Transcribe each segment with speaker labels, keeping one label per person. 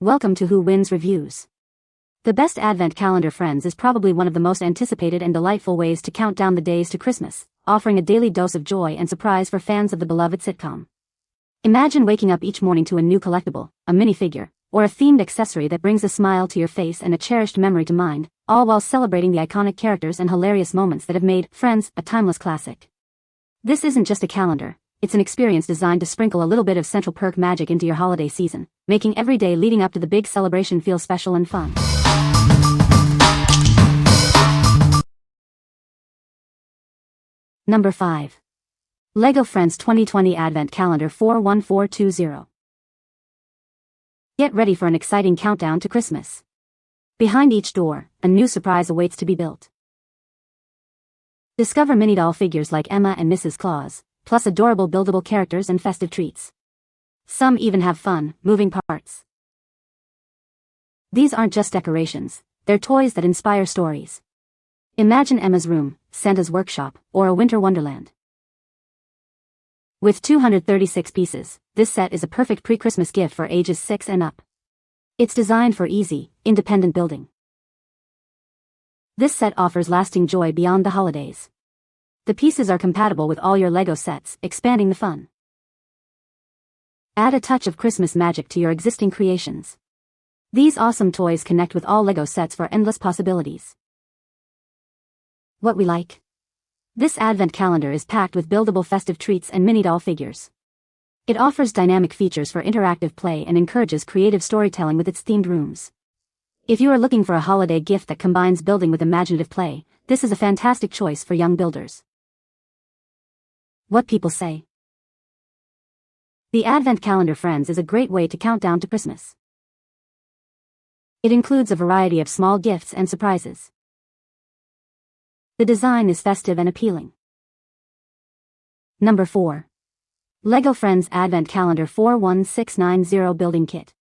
Speaker 1: Welcome to Who Wins Reviews. The best advent calendar, friends, is probably one of the most anticipated and delightful ways to count down the days to Christmas, offering a daily dose of joy and surprise for fans of the beloved sitcom. Imagine waking up each morning to a new collectible, a minifigure, or a themed accessory that brings a smile to your face and a cherished memory to mind, all while celebrating the iconic characters and hilarious moments that have made Friends a timeless classic. This isn't just a calendar. It's an experience designed to sprinkle a little bit of Central Perk magic into your holiday season, making every day leading up to the big celebration feel special and fun. Number 5. LEGO Friends 2020 Advent Calendar 41420. Get ready for an exciting countdown to Christmas. Behind each door, a new surprise awaits to be built. Discover mini doll figures like Emma and Mrs. Claus, plus adorable buildable characters and festive treats. Some even have fun, moving parts. These aren't just decorations, they're toys that inspire stories. Imagine Emma's room, Santa's workshop, or a winter wonderland. With 236 pieces, this set is a perfect pre-Christmas gift for ages 6 and up. It's designed for easy, independent building. This set offers lasting joy beyond the holidays. The pieces are compatible with all your LEGO sets, expanding the fun. Add a touch of Christmas magic to your existing creations. These awesome toys connect with all LEGO sets for endless possibilities. What we like? This advent calendar is packed with buildable festive treats and mini doll figures. It offers dynamic features for interactive play and encourages creative storytelling with its themed rooms. If you are looking for a holiday gift that combines building with imaginative play, this is a fantastic choice for young builders. What people say. The Advent Calendar, friends, is a great way to count down to Christmas. It includes a variety of small gifts and surprises. The design is festive and appealing. Number 4. LEGO Friends Advent Calendar 41690 Building Kit.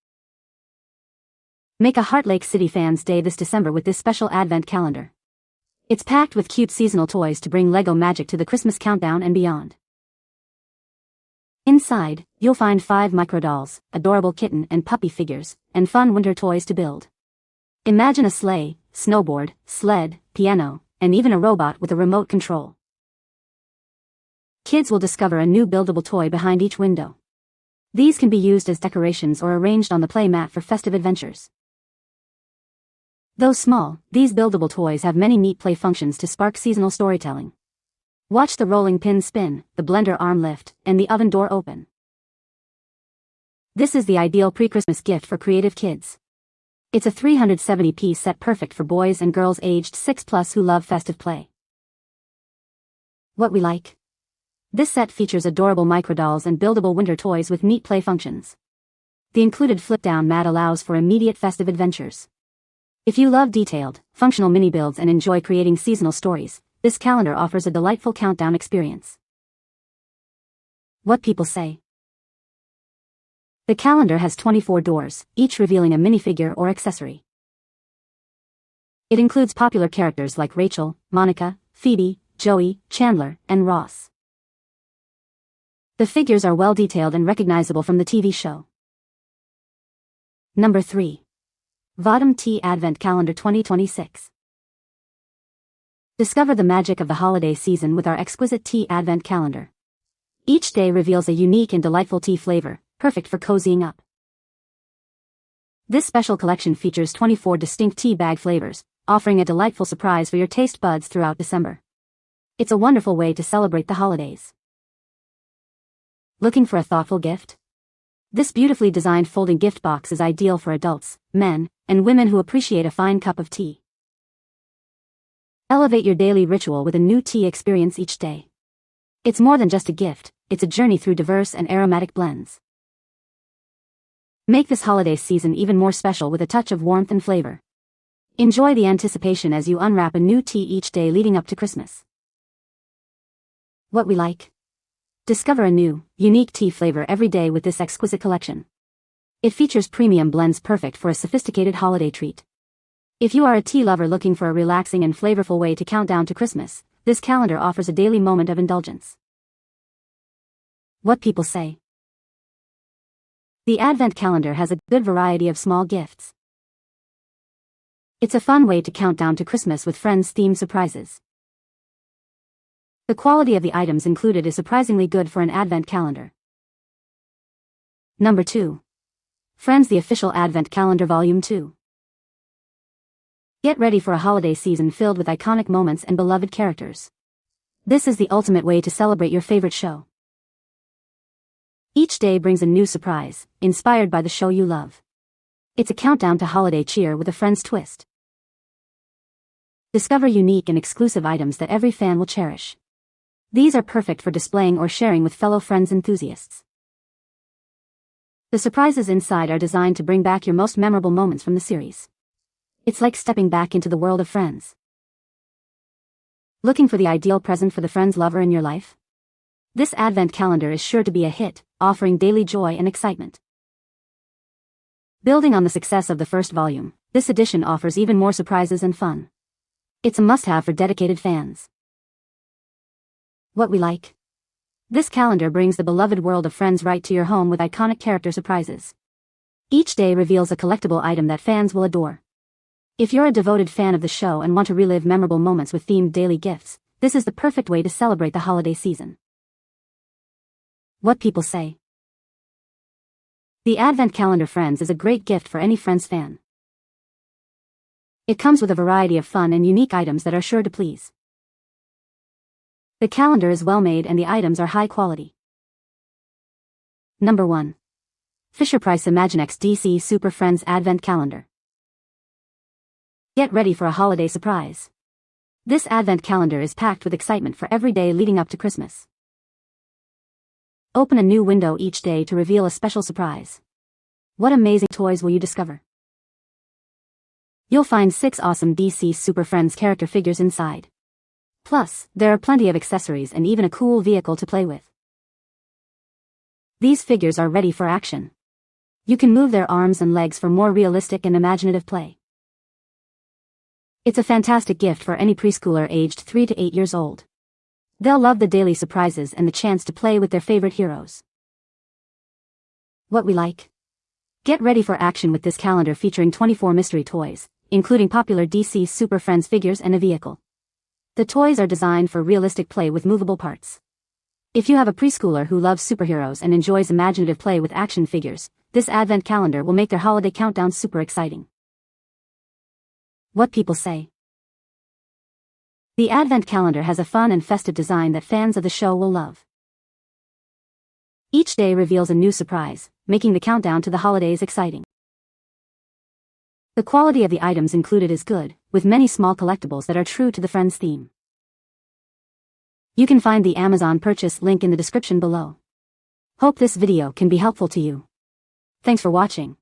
Speaker 1: Make a Heart Lake City fans' day this December with this special Advent Calendar. It's packed with cute seasonal toys to bring LEGO magic to the Christmas countdown and beyond. Inside, you'll find 5 microdolls, adorable kitten and puppy figures, and fun winter toys to build. Imagine a sleigh, snowboard, sled, piano, and even a robot with a remote control. Kids will discover a new buildable toy behind each window. These can be used as decorations or arranged on the play mat for festive adventures. Though small, these buildable toys have many neat play functions to spark seasonal storytelling. Watch the rolling pin spin, the blender arm lift, and the oven door open. This is the ideal pre-Christmas gift for creative kids. It's a 370-piece set perfect for boys and girls aged 6+ who love festive play. What we like? This set features adorable microdolls and buildable winter toys with neat play functions. The included flip-down mat allows for immediate festive adventures. If you love detailed, functional mini-builds and enjoy creating seasonal stories, this calendar offers a delightful countdown experience. What people say. The calendar has 24 doors, each revealing a minifigure or accessory. It includes popular characters like Rachel, Monica, Phoebe, Joey, Chandler, and Ross. The figures are well detailed and recognizable from the TV show. Number 3. VAHDAM Tea Advent Calendar 2026. Discover the magic of the holiday season with our exquisite tea advent calendar. Each day reveals a unique and delightful tea flavor, perfect for cozying up. This special collection features 24 distinct tea bag flavors, offering a delightful surprise for your taste buds throughout December. It's a wonderful way to celebrate the holidays. Looking for a thoughtful gift? This beautifully designed folding gift box is ideal for adults, men, and women who appreciate a fine cup of tea. Elevate your daily ritual with a new tea experience each day. It's more than just a gift, it's a journey through diverse and aromatic blends. Make this holiday season even more special with a touch of warmth and flavor. Enjoy the anticipation as you unwrap a new tea each day leading up to Christmas. What we like? Discover a new, unique tea flavor every day with this exquisite collection. It features premium blends perfect for a sophisticated holiday treat. If you are a tea lover looking for a relaxing and flavorful way to count down to Christmas, this calendar offers a daily moment of indulgence. What people say. The Advent calendar has a good variety of small gifts. It's a fun way to count down to Christmas with friends-themed surprises. The quality of the items included is surprisingly good for an Advent calendar. Number 2. Friends, the Official Advent Calendar Volume 2. Get ready for a holiday season filled with iconic moments and beloved characters. This is the ultimate way to celebrate your favorite show. Each day brings a new surprise, inspired by the show you love. It's a countdown to holiday cheer with a friend's twist. Discover unique and exclusive items that every fan will cherish. These are perfect for displaying or sharing with fellow friends enthusiasts. The surprises inside are designed to bring back your most memorable moments from the series. It's like stepping back into the world of Friends. Looking for the ideal present for the Friends lover in your life? This Advent calendar is sure to be a hit, offering daily joy and excitement. Building on the success of the first volume, this edition offers even more surprises and fun. It's a must-have for dedicated fans. What we like. This calendar brings the beloved world of Friends right to your home with iconic character surprises. Each day reveals a collectible item that fans will adore. If you're a devoted fan of the show and want to relive memorable moments with themed daily gifts, this is the perfect way to celebrate the holiday season. What people say. The Advent calendar Friends is a great gift for any Friends fan. It comes with a variety of fun and unique items that are sure to please. The calendar is well made and the items are high quality. Number 1. Fisher-Price Imaginext DC Super Friends Advent Calendar. Get ready for a holiday surprise. This Advent calendar is packed with excitement for every day leading up to Christmas. Open a new window each day to reveal a special surprise. What amazing toys will you discover? You'll find 6 awesome DC Super Friends character figures inside. Plus, there are plenty of accessories and even a cool vehicle to play with. These figures are ready for action. You can move their arms and legs for more realistic and imaginative play. It's a fantastic gift for any preschooler aged 3 to 8 years old. They'll love the daily surprises and the chance to play with their favorite heroes. What we like. Get ready for action with this calendar featuring 24 mystery toys, including popular DC Super Friends figures and a vehicle. The toys are designed for realistic play with movable parts. If you have a preschooler who loves superheroes and enjoys imaginative play with action figures, this Advent calendar will make their holiday countdown super exciting. What people say. The Advent calendar has a fun and festive design that fans of the show will love. Each day reveals a new surprise, making the countdown to the holidays exciting. The quality of the items included is good, with many small collectibles that are true to the Friends theme. You can find the Amazon purchase link in the description below. Hope this video can be helpful to you. Thanks for watching.